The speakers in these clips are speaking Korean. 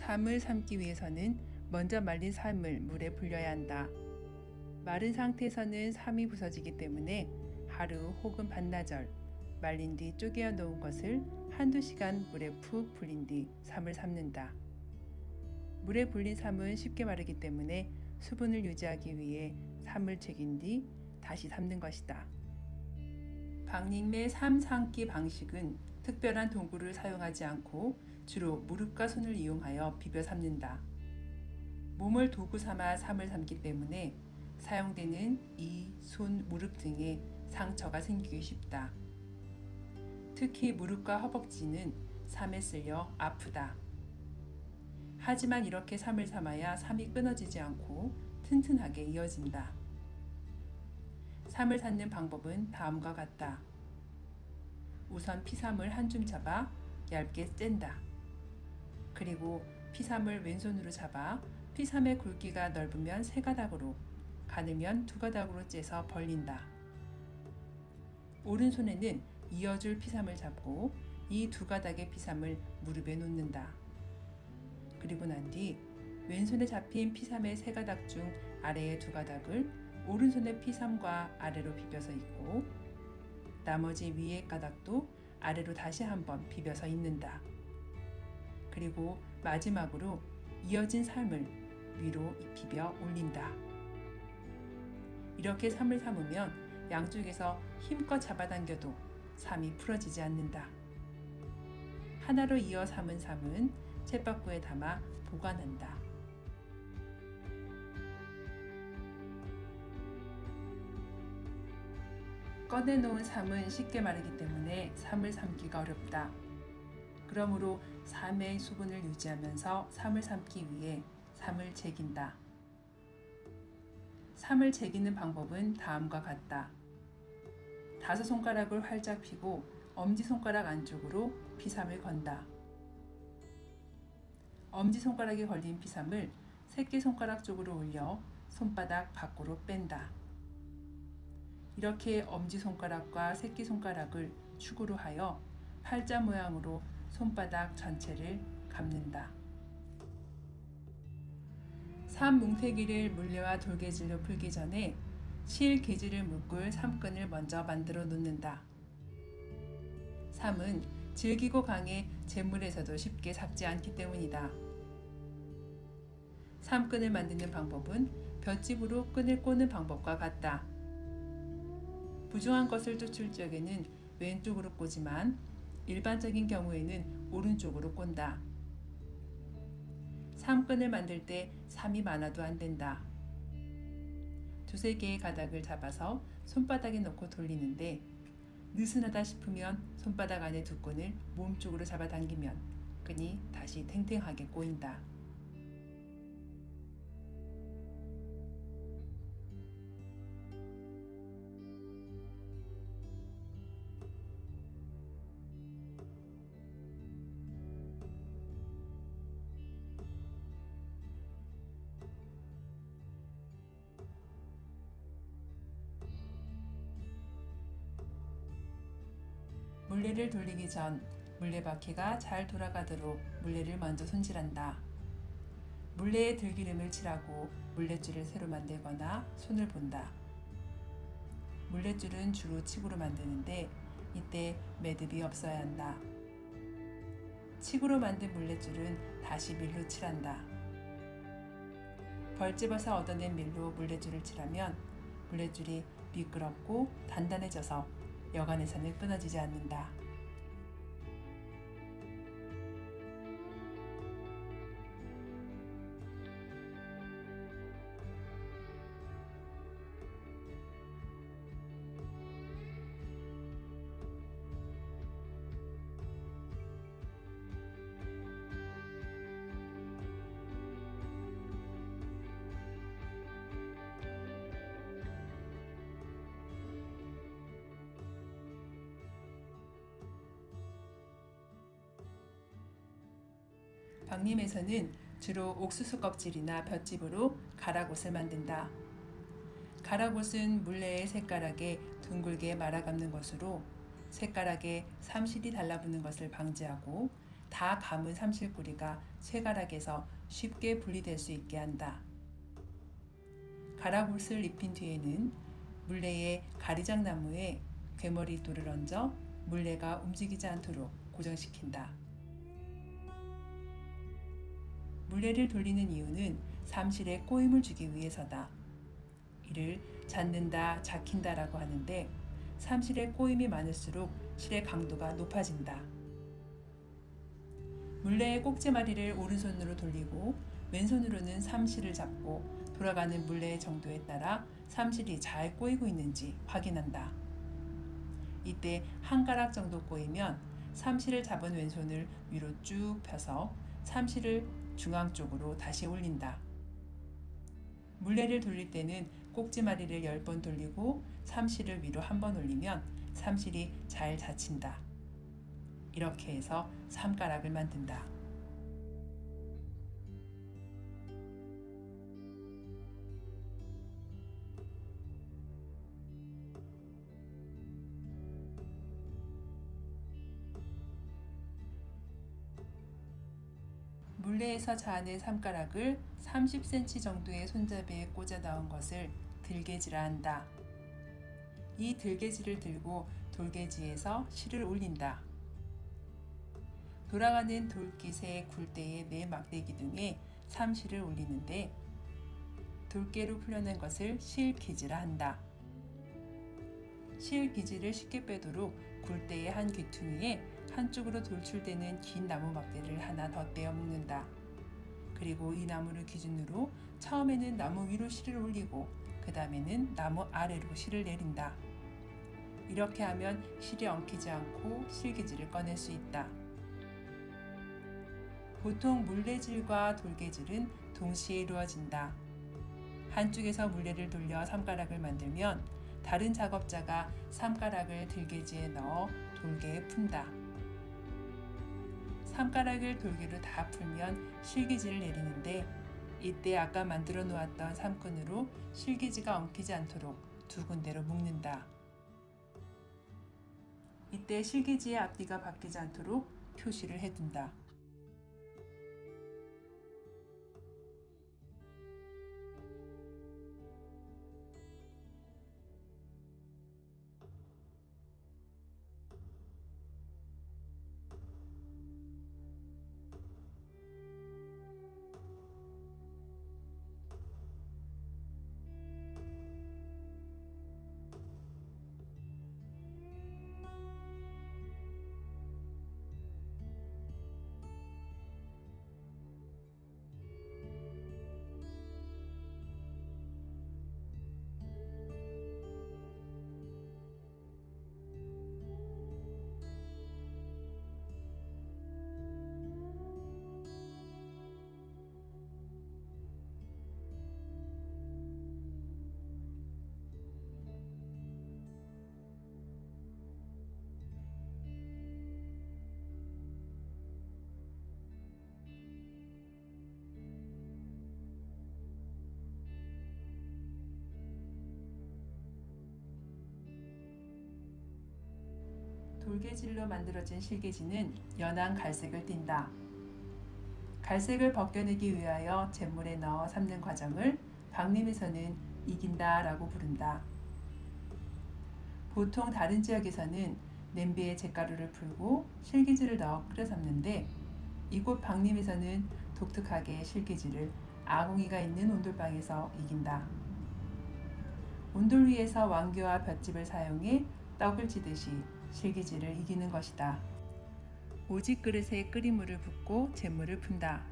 삶을 삶기 위해서는 먼저 말린 삶을 물에 불려야 한다. 마른 상태에서는 삶이 부서지기 때문에 하루 혹은 반나절 말린 뒤 쪼개어 놓은 것을 한두 시간 물에 푹 불린 뒤 삶을 삶는다. 물에 불린 삶은 쉽게 마르기 때문에 수분을 유지하기 위해 삶을 책인 뒤 다시 삶는 것이다. 박림의 삶 삶기 방식은 특별한 도구를 사용하지 않고 주로 무릎과 손을 이용하여 비벼 삶는다. 몸을 도구 삼아 삶을 삶기 때문에 사용되는 이, 손, 무릎 등에 상처가 생기기 쉽다. 특히 무릎과 허벅지는 삶에 쓸려 아프다. 하지만 이렇게 삶을 삶아야 삶이 끊어지지 않고 튼튼하게 이어진다. 삶을 삶는 방법은 다음과 같다. 우선 피삼을 한 줌 잡아 얇게 짠다. 그리고 피삼을 왼손으로 잡아 피삼의 굵기가 넓으면 3가닥으로, 가늘면 2가닥으로 째서 벌린다. 오른손에는 이어줄 피삼을 잡고 이 2가닥의 피삼을 무릎에 놓는다. 그리고 난 뒤 왼손에 잡힌 피삼의 3가닥 중 아래의 2가닥을 오른손의 피삼과 아래로 비벼서 잇고 나머지 위의 가닥도 아래로 다시 한번 비벼서 잇는다. 그리고 마지막으로 이어진 삶을 위로 비벼 올린다. 이렇게 삶을 삶으면 양쪽에서 힘껏 잡아당겨도 삶이 풀어지지 않는다. 하나로 이어 삶은 삶은 쳇바구에 담아 보관한다. 꺼내놓은 삶은 쉽게 마르기 때문에 삶을 삶기가 어렵다. 그러므로 삶의 수분을 유지하면서 삶을 삶기 위해 삶을 제긴다. 삶을 제기는 방법은 다음과 같다. 5손가락을 활짝 펴고 엄지손가락 안쪽으로 피삼을 건다. 엄지손가락에 걸린 피삼을 새끼손가락 쪽으로 올려 손바닥 밖으로 뺀다. 이렇게 엄지손가락과 새끼손가락을 축으로 하여 팔자 모양으로 손바닥 전체를 감는다. 삶 뭉태기를 물레와 돌개질로 풀기 전에 실 개질을 묶을 삶끈을 먼저 만들어 놓는다. 삶은 질기고 강해 재물에서도 쉽게 삭지 않기 때문이다. 삶끈을 만드는 방법은 볏짚으로 끈을 꼬는 방법과 같다. 부정한 것을 쫓을 적에는 왼쪽으로 꼬지만 일반적인 경우에는 오른쪽으로 꼰다. 삶끈을 만들 때 삶이 많아도 안 된다. 2-3개의 가닥을 잡아서 손바닥에 넣고 돌리는데 느슨하다 싶으면 손바닥 안에 두 끈을 몸쪽으로 잡아당기면 끈이 다시 탱탱하게 꼬인다. 물레를 돌리기 전 물레바퀴가 잘 돌아가도록 물레를 먼저 손질한다. 물레에 들기름을 칠하고 물레줄을 새로 만들거나 손을 본다. 물레줄은 주로 칡으로 만드는데 이때 매듭이 없어야 한다. 칡으로 만든 물레줄은 다시 밀로 칠한다. 벌집어서 얻어낸 밀로 물레줄을 칠하면 물레줄이 미끄럽고 단단해져서 여간에서는 끊어지지 않는다. 박림에서는 주로 옥수수 껍질이나 볏짚으로 가락옷을 만든다. 가락옷은 물레의 셋가락에 둥글게 말아 감는 것으로 셋가락에 삼실이 달라붙는 것을 방지하고 다 감은 삼실구리가 쇠가락에서 쉽게 분리될 수 있게 한다. 가락옷을 입힌 뒤에는 물레의 가리장나무에 괴머리돌을 얹어 물레가 움직이지 않도록 고정시킨다. 물레를 돌리는 이유는 삼실에 꼬임을 주기 위해서다. 이를 잡는다, 잡힌다라고 하는데 삼실에 꼬임이 많을수록 실의 강도가 높아진다. 물레의 꼭지마리를 오른손으로 돌리고 왼손으로는 삼실을 잡고 돌아가는 물레의 정도에 따라 삼실이 잘 꼬이고 있는지 확인한다. 이때 한 가락 정도 꼬이면 삼실을 잡은 왼손을 위로 쭉 펴서 삼실을 중앙 쪽으로 다시 올린다. 물레를 돌릴 때는 꼭지마리를 10번 돌리고 삼실을 위로 한 번 올리면 삼실이 잘 닫힌다. 이렇게 해서 삼가락을 만든다. 물레에서 자아낸 삼가락을 30cm 정도의 손잡이에 꽂아 넣은 것을 들개지라 한다. 이 들개지를 들고 돌개지에서 실을 올린다. 돌아가는 돌깃의 굴대의 네 막대기 등에 삼실을 올리는데 돌개로 풀려낸 것을 실기지라 한다. 실기지를 쉽게 빼도록 굴대의 한 귀퉁이에 한쪽으로 돌출되는 긴 나무 막대를 하나 더 떼어 묶는다. 그리고 이 나무를 기준으로 처음에는 나무 위로 실을 올리고 그 다음에는 나무 아래로 실을 내린다. 이렇게 하면 실이 엉키지 않고 실기지를 꺼낼 수 있다. 보통 물레질과 돌개질은 동시에 이루어진다. 한쪽에서 물레를 돌려 삼가락을 만들면 다른 작업자가 삼가락을 들개지에 넣어 돌개에 푼다. 삼가락을 돌개로 다 풀면 실기지를 내리는데 이때 아까 만들어 놓았던 삼끈으로 실기지가 엉키지 않도록 두 군데로 묶는다. 이때 실기지의 앞뒤가 바뀌지 않도록 표시를 해둔다. 돌개질로 만들어진 실개지는 연한 갈색을 띈다. 갈색을 벗겨내기 위하여 잿물에 넣어 삶는 과정을 박림에서는 이긴다라고 부른다. 보통 다른 지역에서는 냄비에 잿가루를 풀고 실개지를 넣어 끓여 삶는데 이곳 박림에서는 독특하게 실개지를 아궁이가 있는 온돌방에서 이긴다. 온돌 위에서 왕겨와 볏짚을 사용해 떡을 찌듯이 실기지를 이기는 것이다. 오직 그릇에 끓인 물을 붓고 잿물을 푼다.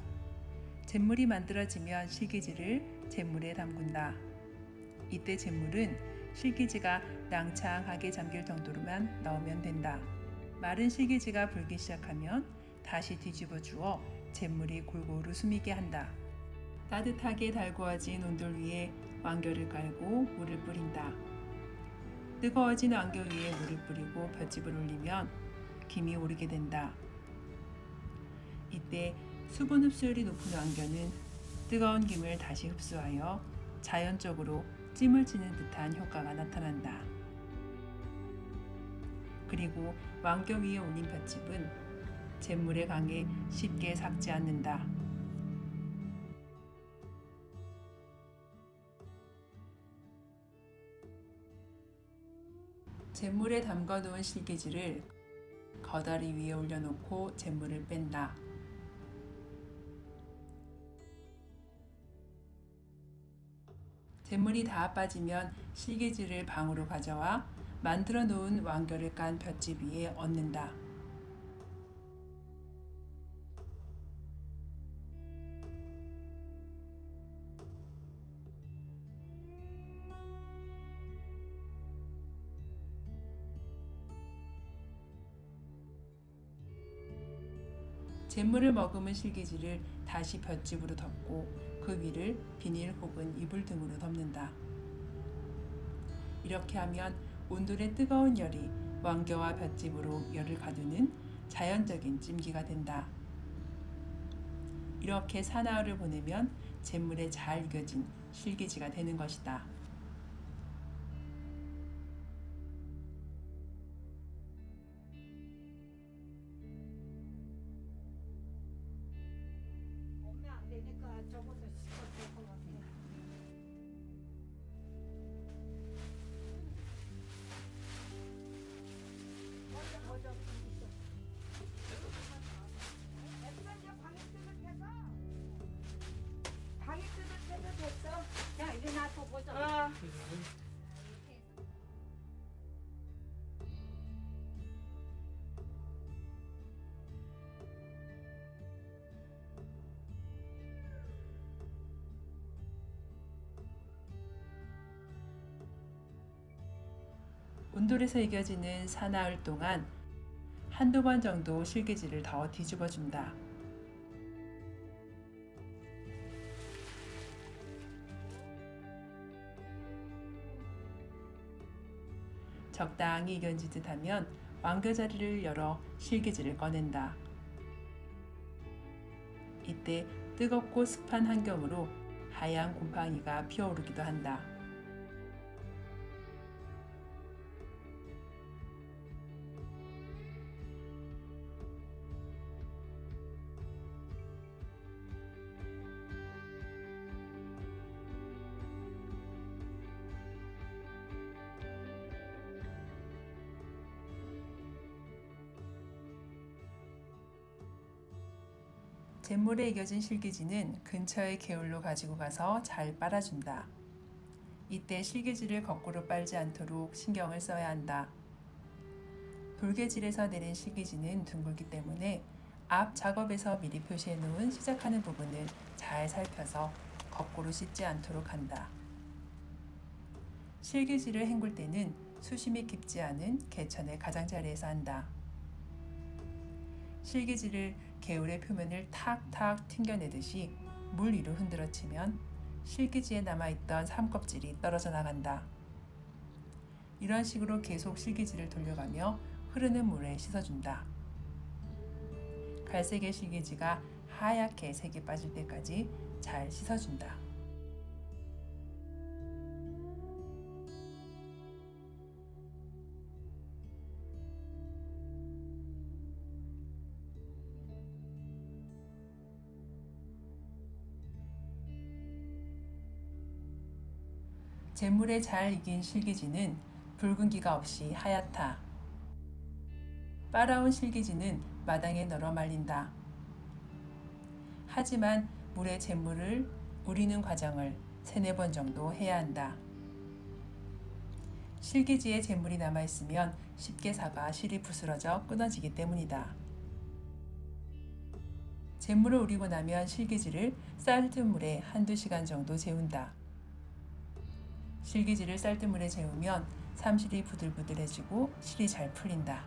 잿물이 만들어지면 실기지를 잿물에 담근다. 이때 잿물은 실기지가 낭창하게 잠길 정도로만 넣으면 된다. 마른 실기지가 불기 시작하면 다시 뒤집어 주어 잿물이 골고루 스미게 한다. 따뜻하게 달구어진 온돌 위에 왕겨를 깔고 물을 뿌린다. 뜨거워진 왕겨 위에 물을 뿌리고 볏짚을 올리면 김이 오르게 된다. 이때 수분 흡수율이 높은 왕겨는 뜨거운 김을 다시 흡수하여 자연적으로 찜을 치는 듯한 효과가 나타난다. 그리고 왕겨 위에 올린 볏짚은 잿물에 강해 쉽게 삭지 않는다. 잿물에 담가 놓은 실개지를 거다리 위에 올려놓고 잿물을 뺀다. 잿물이 다 빠지면 실개지를 방으로 가져와 만들어 놓은 왕겨를 깐 볏짚 위에 얹는다. 잿물을 머금은 실개지를 다시 볏짚으로 덮고 그 위를 비닐 혹은 이불 등으로 덮는다. 이렇게 하면 온돌의 뜨거운 열이 왕겨와 볏짚으로 열을 가두는 자연적인 찜기가 된다. 이렇게 사나흘을 보내면 잿물에 잘 익어진 실개지가 되는 것이다. 되니까 저것도 씹어줄 것 같아. 먼저 있어. 애들은 이제 방에 뜨뜻해서 방에 뜨뜻해서 됐어. 야 이제 놔둬 보자. 온돌에서 익혀지는 사나흘 동안 한두 번 정도 실개지를 더 뒤집어 준다. 적당히 익은지 듯하면 왕겨자리를 열어 실개지를 꺼낸다. 이때 뜨겁고 습한 환경으로 하얀 곰팡이가 피어오르기도 한다. 잿물에 익혀진 실개지는 근처의 개울로 가지고 가서 잘 빨아준다. 이때 실개지를 거꾸로 빨지 않도록 신경을 써야 한다. 돌개질에서 내린 실개지는 둥글기 때문에 앞 작업에서 미리 표시해 놓은 시작하는 부분을 잘 살펴서 거꾸로 씻지 않도록 한다. 실개지를 헹굴 때는 수심이 깊지 않은 개천의 가장자리에서 한다. 실개지를 개울의 표면을 탁탁 튕겨내듯이 물 위로 흔들어치면 실개지에 남아있던 삼껍질이 떨어져 나간다. 이런 식으로 계속 실개지를 돌려가며 흐르는 물에 씻어준다. 갈색의 실개지가 하얗게 색이 빠질 때까지 잘 씻어준다. 잿물에 잘 익인 실개지는 붉은기가 없이 하얗다. 빨아온 실개지는 마당에 널어 말린다. 하지만 물에 잿물을 우리는 과정을 3-4번 정도 해야 한다. 실개지에 잿물이 남아있으면 쉽게 사가 실이 부스러져 끊어지기 때문이다. 잿물을 우리고 나면 실개지를 쌀뜨물에 1-2시간 정도 재운다. 실개지를 쌀뜨물에 재우면 삼실이 부들부들해지고 실이 잘 풀린다.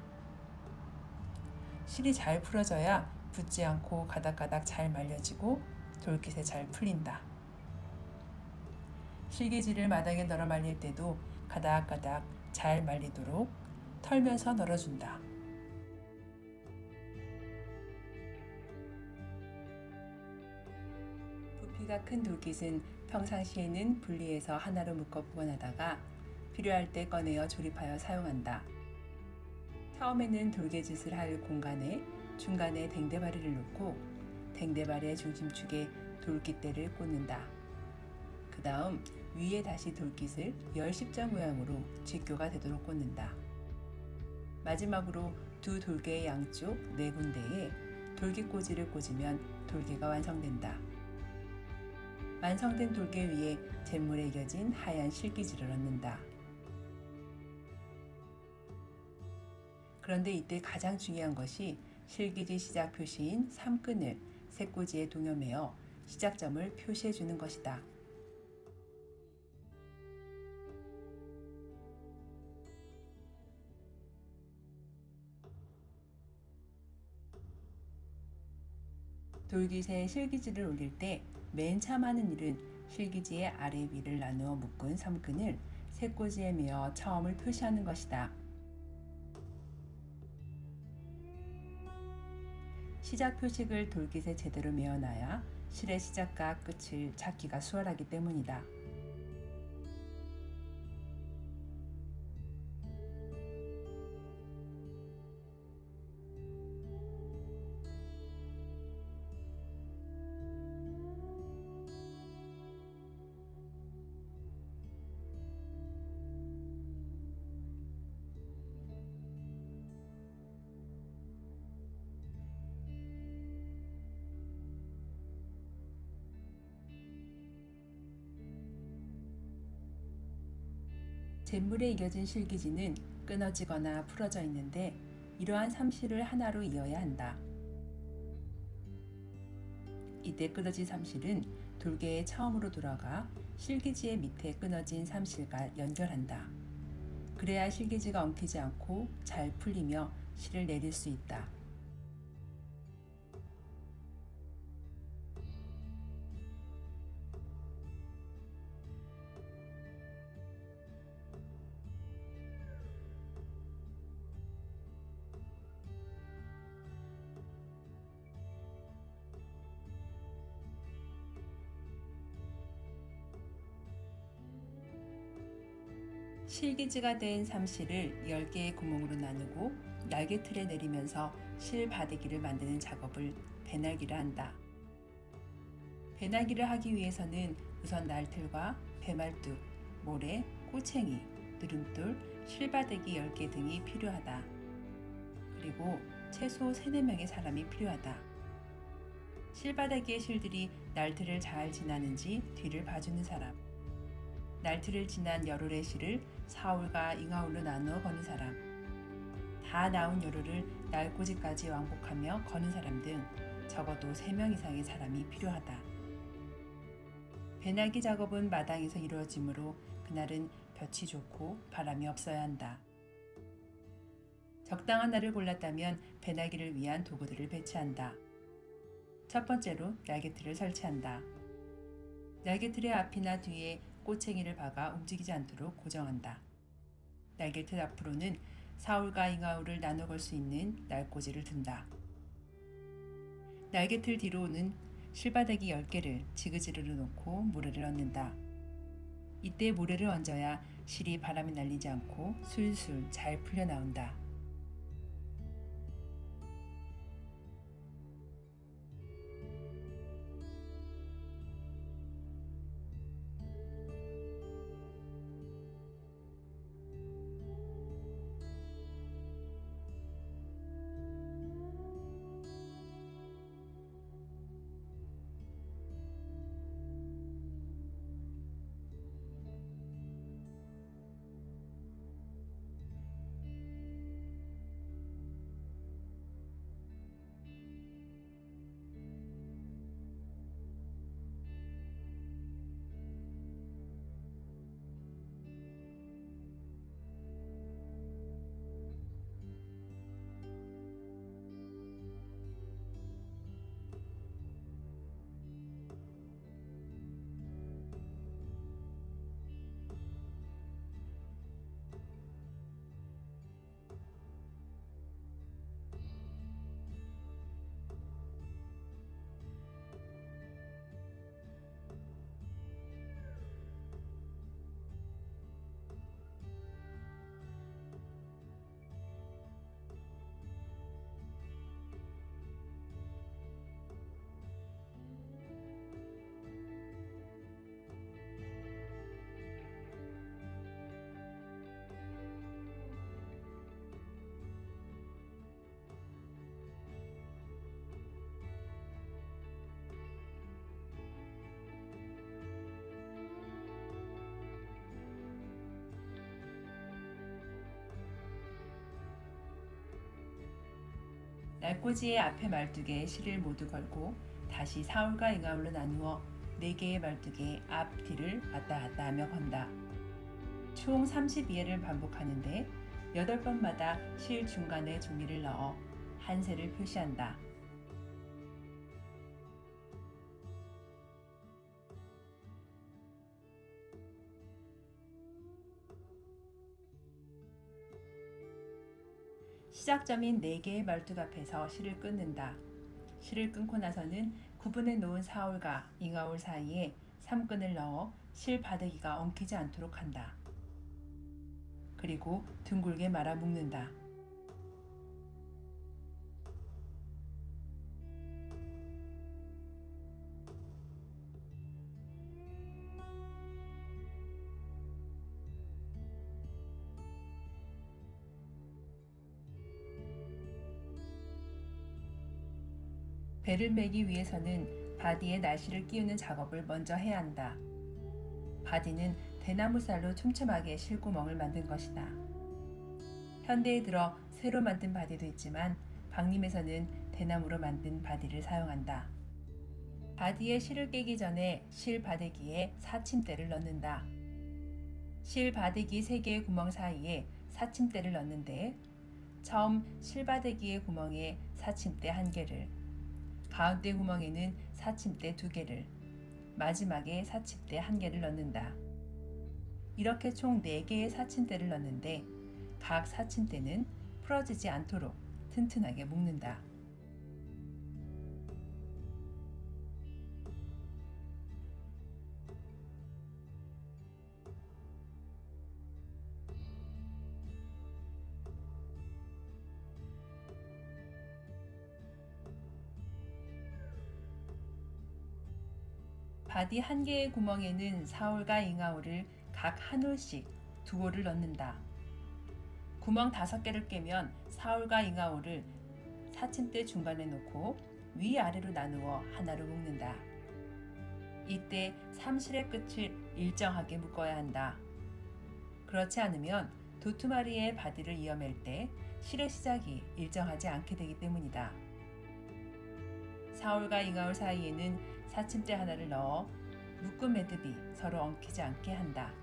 실이 잘 풀어져야 붙지 않고 가닥가닥 잘 말려지고 돌깃에 잘 풀린다. 실개지를 마당에 널어 말릴 때도 가닥가닥 잘 말리도록 털면서 널어준다. 부피가 큰 돌깃은 평상시에는 분리해서 하나로 묶어 보관하다가 필요할 때 꺼내어 조립하여 사용한다. 처음에는 돌개짓을 할 공간에 중간에 댕대바리를 놓고 댕대바리의 중심축에 돌깃대를 꽂는다. 그 다음 위에 다시 돌깃을 열십자 모양으로 쥐교가 되도록 꽂는다. 마지막으로 두 돌개의 양쪽 네 군데에 돌깃꽂이를 꽂으면 돌개가 완성된다. 완성된 돌개 위에 잿물에 익혀진 하얀 실기지를 얹는다. 그런데 이때 가장 중요한 것이 실기지 시작 표시인 3끈을 새꽂이에 동여매어 시작점을 표시해 주는 것이다. 돌깃에 실기지를 올릴 때 맨 처음 하는 일은 실기지의 아래 위를 나누어 묶은 3끈을 새꽂이에 매어 처음을 표시하는 것이다. 시작 표식을 돌깃에 제대로 매어놔야 실의 시작과 끝을 찾기가 수월하기 때문이다. 잿물에 익혀진 실기지는 끊어지거나 풀어져 있는데 이러한 삼실을 하나로 이어야 한다. 이때 끊어진 삼실은 돌개의 처음으로 돌아가 실기지의 밑에 끊어진 삼실과 연결한다. 그래야 실기지가 엉키지 않고 잘 풀리며 실을 내릴 수 있다. 실기지가 된 삼실을 10개의 구멍으로 나누고 날개틀에 내리면서 실 바대기를 만드는 작업을 배날기를 한다. 배날기를 하기 위해서는 우선 날틀과 배말뚝, 모래, 꼬챙이, 누름돌, 실바대기 10개 등이 필요하다. 그리고 최소 3, 4명의 사람이 필요하다. 실바대기의 실들이 날틀을 잘 지나는지 뒤를 봐주는 사람, 날틀을 지난 열흘의 실을 사울과 잉아울로 나누어 거는 사람, 다 나온 열흘을 날꽂이까지 왕복하며 거는 사람 등 적어도 3명 이상의 사람이 필요하다. 배날기 작업은 마당에서 이루어지므로 그날은 볕이 좋고 바람이 없어야 한다. 적당한 날을 골랐다면 배날기를 위한 도구들을 배치한다. 첫 번째로 날개틀을 설치한다. 날개틀의 앞이나 뒤에 꼬챙이를 박아 움직이지 않도록 고정한다. 날개틀 앞으로는 사울과 잉아울을 나눠 걸 수 있는 날꽂이를 둔다. 날개틀 뒤로는 실바닥이 10개를 지그재그로 놓고 모래를 얹는다. 이때 모래를 얹어야 실이 바람에 날리지 않고 술술 잘 풀려 나온다. 날꽂이의 앞에 말뚝에 실을 모두 걸고 다시 사울과 잉아울로 나누어 4개의 말뚝에 앞, 뒤를 왔다 갔다 하며 건다. 총 32회를 반복하는데 8번마다 실 중간에 종이를 넣어 한 세를 표시한다. 시작점인 4개의 말뚝 앞에서 실을 끊는다. 실을 끊고 나서는 구분해 놓은 사울과 잉아울 사이에 3끈을 넣어 실 바데기가 엉키지 않도록 한다. 그리고 둥글게 말아 묶는다. 배를 매기 위해서는 바디에 날씨를 끼우는 작업을 먼저 해야 한다. 바디는 대나무살로 촘촘하게 실구멍을 만든 것이다. 현대에 들어 새로 만든 바디도 있지만 박림에서는 대나무로 만든 바디를 사용한다. 바디에 실을 깨기 전에 실 바데기에 사침대를 넣는다. 실 바데기 3개의 구멍 사이에 사침대를 넣는데 처음 실 바데기의 구멍에 사침대 1개를, 가운데 구멍에는 사침대 2개를, 마지막에 사침대 1개를 넣는다. 이렇게 총 4개의 사침대를 넣는데 각 사침대는 풀어지지 않도록 튼튼하게 묶는다. 바디 1개의 구멍에는 사울과 잉아울을 각 한 홀씩 2홀을 넣는다. 구멍 5개를 깨면 사울과 잉아울을 사침대 중간에 놓고 위아래로 나누어 하나로 묶는다. 이때 3실의 끝을 일정하게 묶어야 한다. 그렇지 않으면 도투마리의 바디를 이어맬 때 실의 시작이 일정하지 않게 되기 때문이다. 사울과 잉아울 사이에는 사침대 하나를 넣어 묶은 매듭이 서로 엉키지 않게 한다.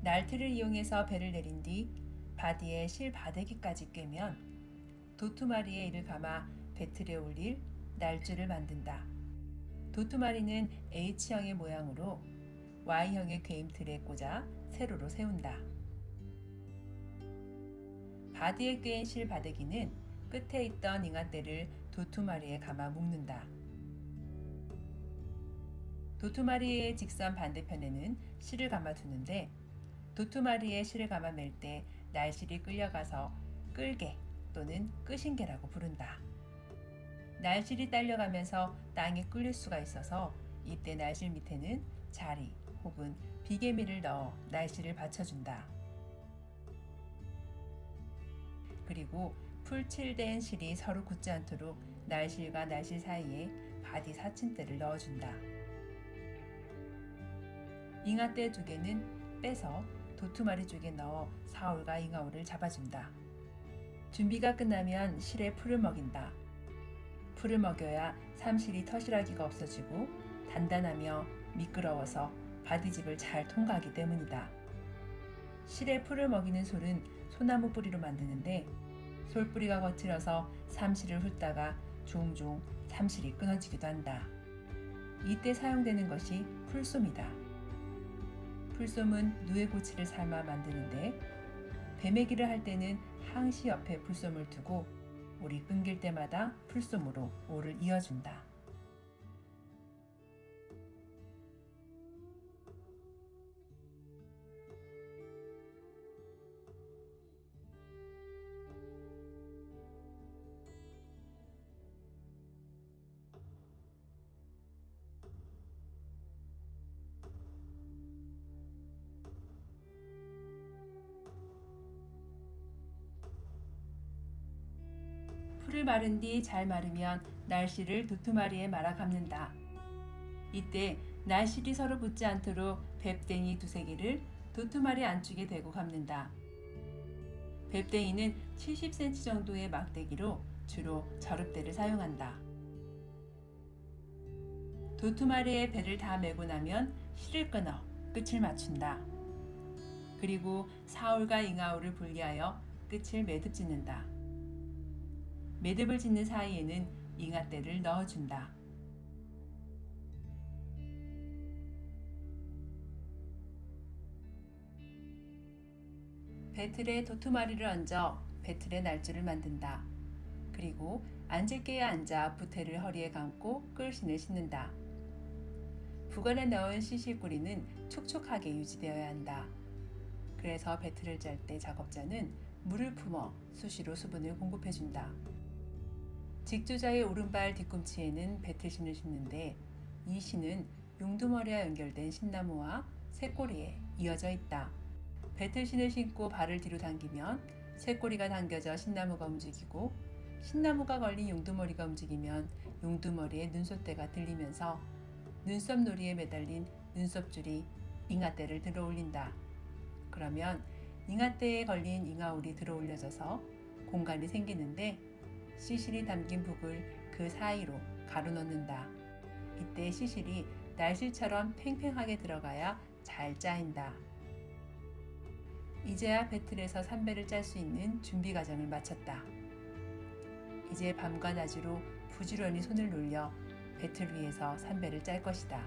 날트를 이용해서 배를 내린 뒤 바디에 실 바데기까지 꿰면 도투마리에 이를 감아 배틀에 올릴 날줄을 만든다. 도투마리는 H형의 모양으로 Y형의 괭틀에 꽂아 세로로 세운다. 바디에 꿰인 실 바데기는 끝에 있던 잉아대를 도투마리에 감아 묶는다. 도투마리의 직선 반대편에는 실을 감아 두는데 도투마리에 실을 감아 맬 때 날실이 끌려가서 끌개 또는 끄신개라고 부른다. 날실이 딸려가면서 땅에 끌릴 수가 있어서 이때 날실 밑에는 자리 혹은 비계미를 넣어 날실을 받쳐준다. 그리고 풀칠된 실이 서로 굳지 않도록 날실과 날실 사이에 바디 사침대를 넣어준다. 잉아떼 2개는 빼서 도투마리 쪽에 넣어 사울과 잉아오를 잡아준다. 준비가 끝나면 실에 풀을 먹인다. 풀을 먹여야 삼실이 터실하기가 없어지고 단단하며 미끄러워서 바디집을 잘 통과하기 때문이다. 실에 풀을 먹이는 솔은 소나무 뿌리로 만드는데 솔뿌리가 거칠어서 삼실을 훑다가 종종 삼실이 끊어지기도 한다. 이때 사용되는 것이 풀솜이다. 풀솜은 누에고치를 삶아 만드는데 배매기를 할 때는 항시 옆에 풀솜을 두고 올이 끊길 때마다 풀솜으로 올을 이어준다. 풀을 마른 뒤 잘 마르면 날씨를 도투마리에 말아 감는다. 이때 날씨이 서로 붙지 않도록 뱁댕이 2-3개를 도투마리 안쪽에 대고 감는다. 뱁댕이는 70cm 정도의 막대기로 주로 저릅대를 사용한다. 도투마리의 배를 다 메고 나면 실을 끊어 끝을 맞춘다. 그리고 사울과 잉아오를 분리하여 끝을 매듭 짓는다. 매듭을 짓는 사이에는 잉아떼를 넣어준다. 배틀에 도투마리를 얹어 배틀의 날줄을 만든다. 그리고 앉을 게에 앉아 부태를 허리에 감고 끌신을 신는다. 부관에 넣은 시실꾸리는 촉촉하게 유지되어야 한다. 그래서 배틀을 짤 때 작업자는 물을 품어 수시로 수분을 공급해준다. 직조자의 오른발 뒤꿈치에는 배틀신을 신는데 이 신은 용두머리와 연결된 신나무와 쇠꼬리에 이어져 있다. 배틀신을 신고 발을 뒤로 당기면 쇠꼬리가 당겨져 신나무가 움직이고 신나무가 걸린 용두머리가 움직이면 용두머리의 눈썹대가 들리면서 눈썹놀이에 매달린 눈썹줄이 잉아떼를 들어 올린다. 그러면 잉아떼에 걸린 잉아올이 들어 올려져서 공간이 생기는데 시실이 담긴 북을 그 사이로 가로 넣는다. 이때 시실이 날실처럼 팽팽하게 들어가야 잘 짜인다. 이제야 배틀에서 삼배를 짤 수 있는 준비 과정을 마쳤다. 이제 밤과 낮으로 부지런히 손을 놀려 배틀 위에서 삼배를 짤 것이다.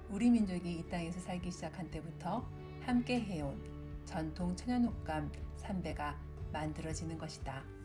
우리 민족이 이 땅에서 살기 시작한 때부터 함께 해온 전통 천연옥감 삼배가 만들어지는 것이다.